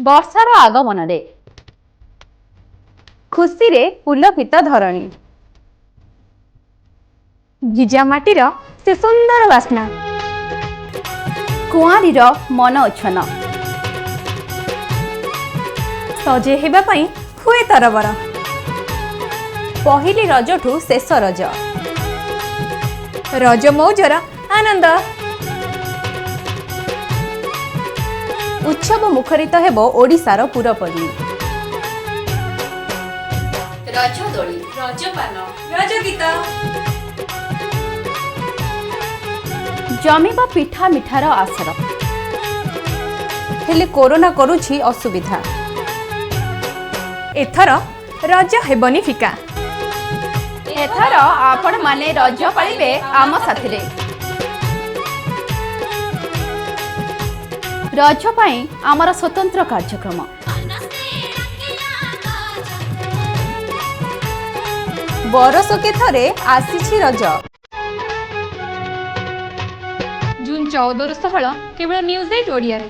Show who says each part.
Speaker 1: ବର୍ଷାର ଆଗମନରେ ଖୁସିରେ ପୁଲକିତ ଧରଣୀ। ଭିଜା ମାଟିର ସେ ସୁନ୍ଦର ବାସ୍ନା, କୁଆଁରୀର ମନ ଉଚ୍ଛନ, ସଜେଇ ହେବା ପାଇଁ ହୁଏ ତରବର। ପହିଲି ରଜଠୁ ଶେଷ ରଜ, ରଜ ମଉଜର ଆନନ୍ଦ। ଉତ୍ସବ ମୁଖରିତ ହେବ ଓଡ଼ିଶାର ପୁରପଲ୍ଲୀ। ରଜ ଦୋଳି, ରଜପାନ, ରଜ ଗୀତ, ଜମିବ ପିଠା ମିଠାର ଆସର। ହେଲେ କୋରୋନା କରୁଛି ଅସୁବିଧା, ଏଥର ରଜ ହେବନି ଫିକା। ଏଥର ଆପଣ ମାନେ ରଜ ପାଳିବେ ଆମ ସାଥିରେ। ରଜ ପାଇଁ ଆମର ସ୍ୱତନ୍ତ୍ର କାର୍ଯ୍ୟକ୍ରମ। ବରଷକେ ଥରେ ଆସିଛି ରଜ।
Speaker 2: ଜୁନ୍ 14 ରୁ 16 କେବଳ ନ୍ୟୁଜ୍ 8 ଓଡ଼ିଆରେ।